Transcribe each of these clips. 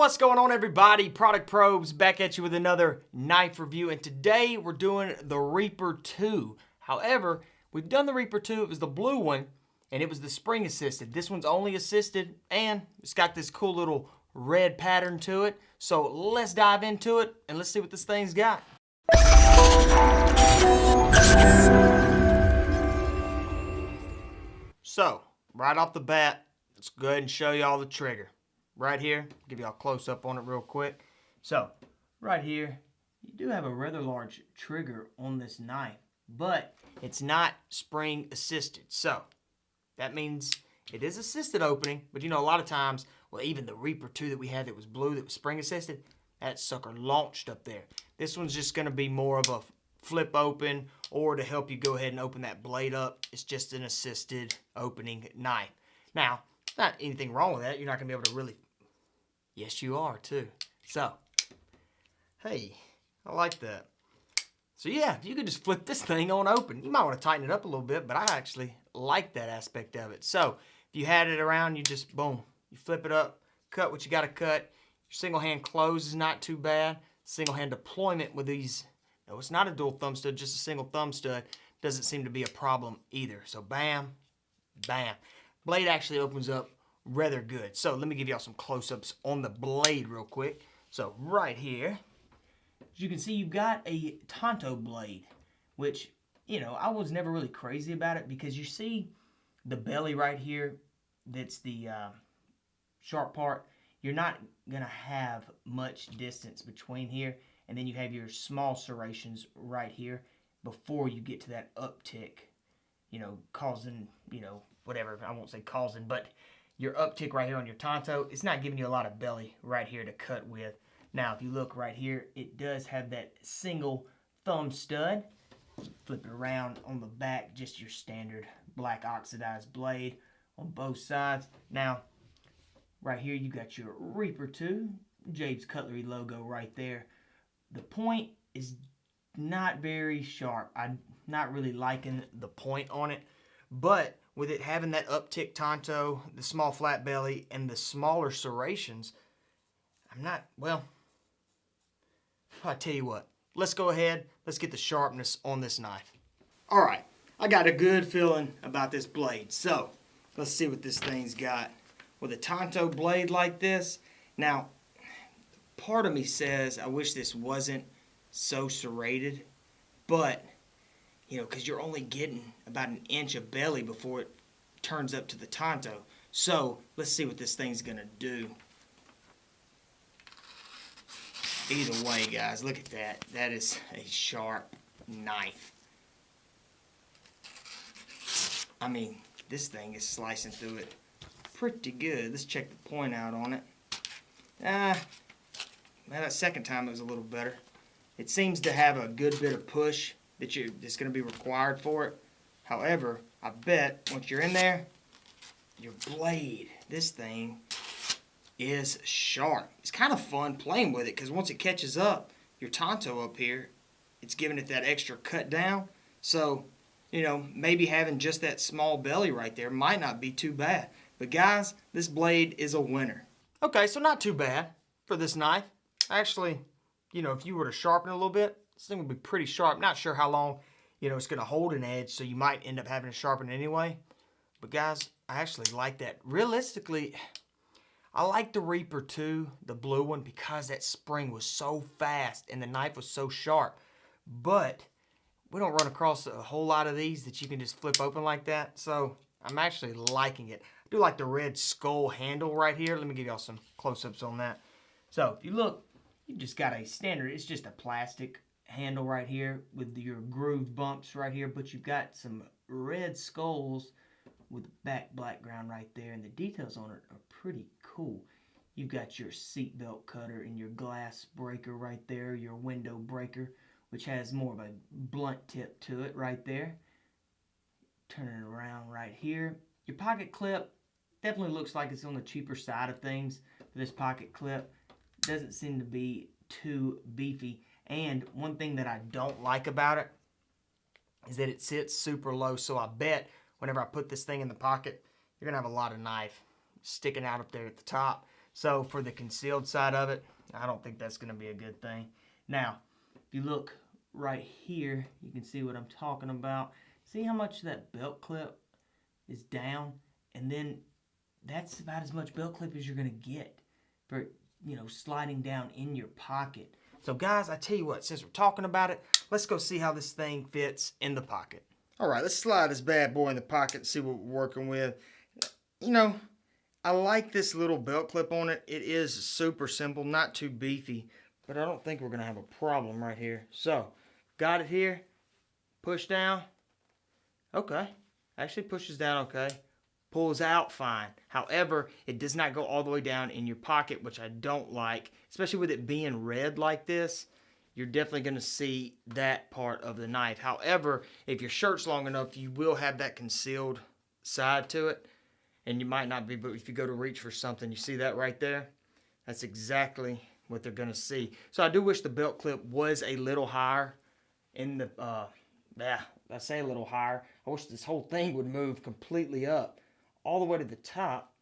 What's going on, everybody? Product Probes back at you with another knife review, and today we're doing the Reaper 2. However, we've done the Reaper 2, it was the blue one, and it was the spring assisted. This one's only assisted, and it's got this cool little red pattern to it. So let's dive into it, and let's see what this thing's got. So, right off the bat, let's go ahead and show you all the trigger. Right here, give you all a close-up on it real quick. So, right here, you do have a rather large trigger on this knife, but it's not spring assisted. So, that means it is assisted opening, but you know, a lot of times, well, even the Reaper 2 that we had that was blue, that was spring assisted, that sucker launched up there. This one's just going to be more of a flip open, or to help you go ahead and open that blade up. It's just an assisted opening knife. Now, not anything wrong with that. You're not going to be able to really... Yes, you are, too. So, hey, I like that. So, yeah, if you could just flip this thing on open. You might want to tighten it up a little bit, but I actually like that aspect of it. So, if you had it around, you just, boom, you flip it up, cut what you got to cut. Your single hand close is not too bad. Single hand deployment with these, no, it's not a dual thumb stud, just a single thumb stud, doesn't seem to be a problem either. So, bam, bam. Blade actually opens up rather good. So let me give y'all some close-ups on the blade real quick. So right here, as you can see, you've got a Tonto blade, which, you know, I was never really crazy about it because you see the belly right here, that's the sharp part. You're not gonna have much distance between here, and then you have your small serrations right here before you get to that uptick, you know, causing, you know, whatever, I won't say causing, but your uptick right here on your Tonto, it's not giving you a lot of belly right here to cut with. Now, if you look right here, it does have that single thumb stud. Flip it around on the back, just your standard black oxidized blade on both sides. Now, right here, you got your Reaper 2, Jade's Cutlery logo right there. The point is not very sharp. I'm not really liking the point on it, but with it having that uptick Tonto, the small flat belly, and the smaller serrations, I'm not, well, I'll tell you what. Let's go ahead, let's get the sharpness on this knife. All right, I got a good feeling about this blade. So, let's see what this thing's got. With a Tonto blade like this, now, part of me says I wish this wasn't so serrated, but you know, because you're only getting about an inch of belly before it turns up to the Tonto. So, let's see what this thing's going to do. Either way, guys, look at that. That is a sharp knife. I mean, this thing is slicing through it pretty good. Let's check the point out on it. Well, that second time it was a little better. It seems to have a good bit of push that's going to be required for it. However, I bet once you're in there, your blade, this thing is sharp. It's kind of fun playing with it because once it catches up, your Tonto up here, it's giving it that extra cut down. So, you know, maybe having just that small belly right there might not be too bad. But guys, this blade is a winner. Okay, so not too bad for this knife. Actually, you know, if you were to sharpen it a little bit, this thing would be pretty sharp. Not sure how long, you know, it's going to hold an edge, so you might end up having to sharpen it anyway. But guys, I actually like that. Realistically, I like the Reaper 2, the blue one, because that spring was so fast and the knife was so sharp. But we don't run across a whole lot of these that you can just flip open like that. So I'm actually liking it. I do like the red skull handle right here. Let me give y'all some close-ups on that. So if you look, you just got a standard, it's just a plastic handle right here with your groove bumps right here, but you've got some red skulls with back background right there, and the details on it are pretty cool. You've got your seatbelt cutter and your glass breaker right there, your window breaker, which has more of a blunt tip to it right there. Turn it around right here. Your pocket clip definitely looks like it's on the cheaper side of things for this pocket clip. Doesn't seem to be too beefy. And one thing that I don't like about it is that it sits super low. So I bet whenever I put this thing in the pocket, you're going to have a lot of knife sticking out up there at the top. So for the concealed side of it, I don't think that's going to be a good thing. Now, if you look right here, you can see what I'm talking about. See how much that belt clip is down? And then that's about as much belt clip as you're going to get for, you know, sliding down in your pocket. So guys, I tell you what, since we're talking about it, let's go see how this thing fits in the pocket. All right, let's slide this bad boy in the pocket and see what we're working with. You know, I like this little belt clip on it. It is super simple, not too beefy, but I don't think we're going to have a problem right here. So, got it here. Push down. Okay. Actually pushes down okay. Pulls out fine. However, it does not go all the way down in your pocket, which I don't like, especially with it being red like this. You're definitely going to see that part of the knife. However, if your shirt's long enough, you will have that concealed side to it. And you might not be, but if you go to reach for something, you see that right there? That's exactly what they're going to see. So I do wish the belt clip was a little higher in the, I say a little higher. I wish this whole thing would move completely up all the way to the top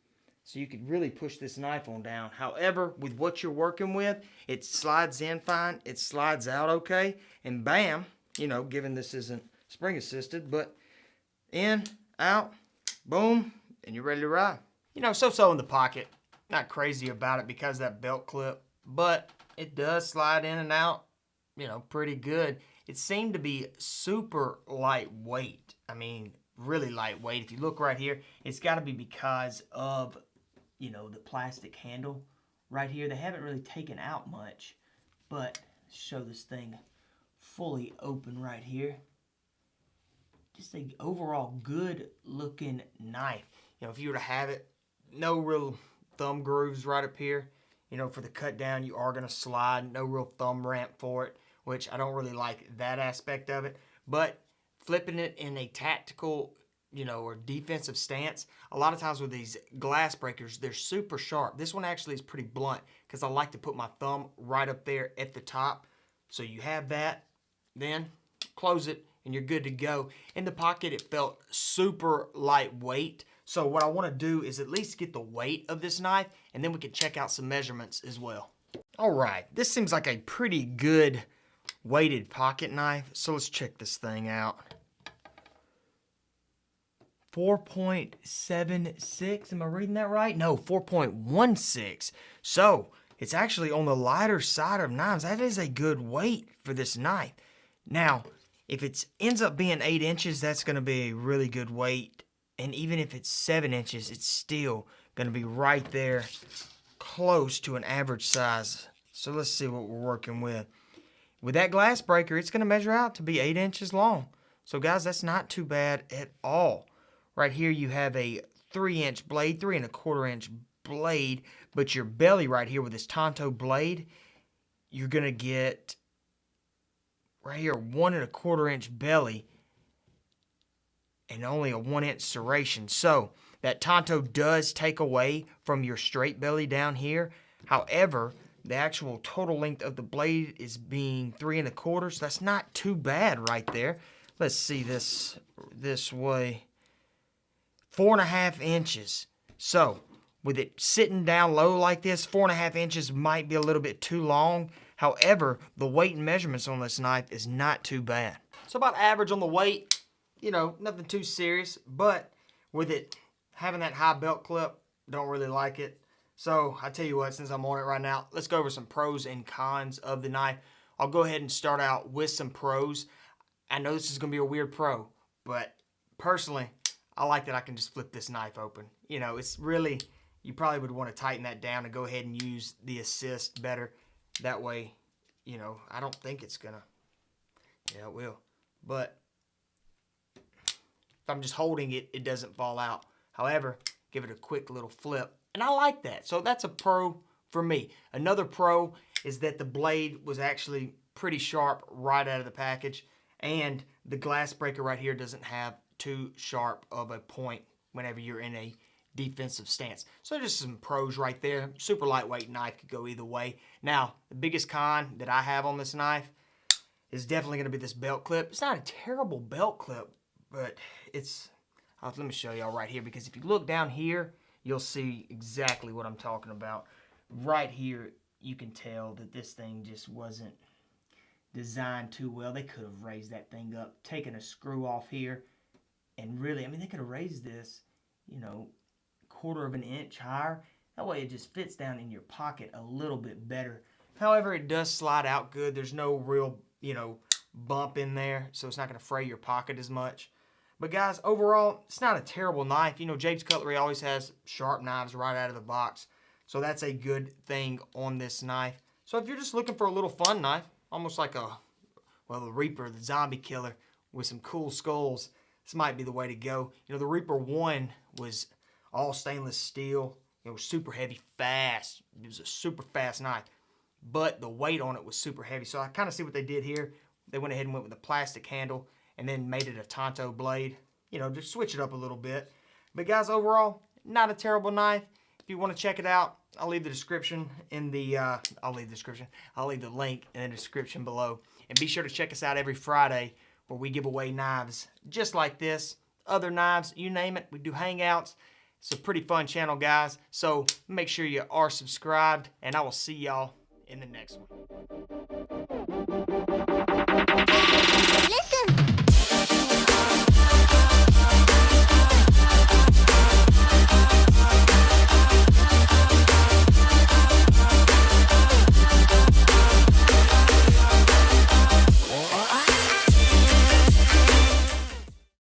so you could really push this knife on down. However, with what you're working with, it slides in fine, it slides out okay, and bam, you know, given this isn't spring assisted, but in, out, boom, and you're ready to ride. You know, so in the pocket. Not crazy about it because of that belt clip, but it does slide in and out, you know, pretty good. It seemed to be super lightweight. I mean, really lightweight. If you look right here, it's got to be because of, you know, the plastic handle right here. They haven't really taken out much, but show this thing fully open right here. Just an overall good looking knife. You know, if you were to have it, no real thumb grooves right up here. You know, for the cut down, you are going to slide. No real thumb ramp for it, which I don't really like that aspect of it. But flipping it in a tactical, you know, or defensive stance, a lot of times with these glass breakers, they're super sharp. This one actually is pretty blunt because I like to put my thumb right up there at the top. So you have that, then close it, and you're good to go. In the pocket, it felt super lightweight. So what I want to do is at least get the weight of this knife, and then we can check out some measurements as well. All right, this seems like a pretty good weighted pocket knife. So let's check this thing out. 4.76, am I reading that right? No, 4.16. So it's actually on the lighter side of knives. That is a good weight for this knife. Now, if it ends up being 8 inches, that's going to be a really good weight. And even if it's 7 inches, it's still going to be right there, close to an average size. So let's see what we're working with. With that glass breaker, it's going to measure out to be 8 inches long. So guys, that's not too bad at all. Right here you have a 3-inch blade, 3¼ inch blade, but your belly right here with this Tonto blade, you're going to get right here 1¼ inch belly and only a 1-inch serration. So that Tonto does take away from your straight belly down here. However, the actual total length of the blade is being 3¼ so that's not too bad right there. Let's see this way. 4½ inches. So with it sitting down low like this, 4½ inches might be a little bit too long. However, the weight and measurements on this knife is not too bad. So about average on the weight, you know, nothing too serious, but with it having that high belt clip, don't really like it. So I tell you what, since I'm on it right now, let's go over some pros and cons of the knife. I'll go ahead and start out with some pros. I know this is going to be a weird pro, but personally, I like that I can just flip this knife open. You know, it's really, you probably would want to tighten that down and go ahead and use the assist better. That way, you know, I don't think it's going to, yeah, it will. But if I'm just holding it, it doesn't fall out. However, give it a quick little flip. And I like that. So that's a pro for me. Another pro is that the blade was actually pretty sharp right out of the package. And the glass breaker right here doesn't have too sharp of a point whenever you're in a defensive stance. So just some pros right there. Super lightweight knife, could go either way. Now, the biggest con that I have on this knife is definitely going to be this belt clip. It's not a terrible belt clip, but it's, let me show y'all right here, because if you look down here, you'll see exactly what I'm talking about. right here, you can tell that this thing just wasn't designed too well. They could have raised that thing up, taken a screw off here, and really, I mean, they could have raised this, you know, 1/4 of an inch higher. That way it just fits down in your pocket a little bit better. However, it does slide out good. There's no real, you know, bump in there, so it's not going to fray your pocket as much. But guys, overall, it's not a terrible knife. You know, Jabe's Cutlery always has sharp knives right out of the box, so that's a good thing on this knife. So if you're just looking for a little fun knife, almost like a, well, the Reaper, the zombie killer, with some cool skulls, this might be the way to go. You know, the Reaper 1 was all stainless steel. It was super heavy, fast. It was a super fast knife, but the weight on it was super heavy. So I kind of see what they did here. They went ahead and went with a plastic handle and then made it a Tonto blade. You know, just switch it up a little bit. But guys, overall, not a terrible knife. If you want to check it out, I'll leave the description in the, I'll leave the link in the description below. And be sure to check us out every Friday where we give away knives just like this. Other knives, you name it, we do hangouts. It's a pretty fun channel, guys. So make sure you are subscribed, and I will see y'all in the next one.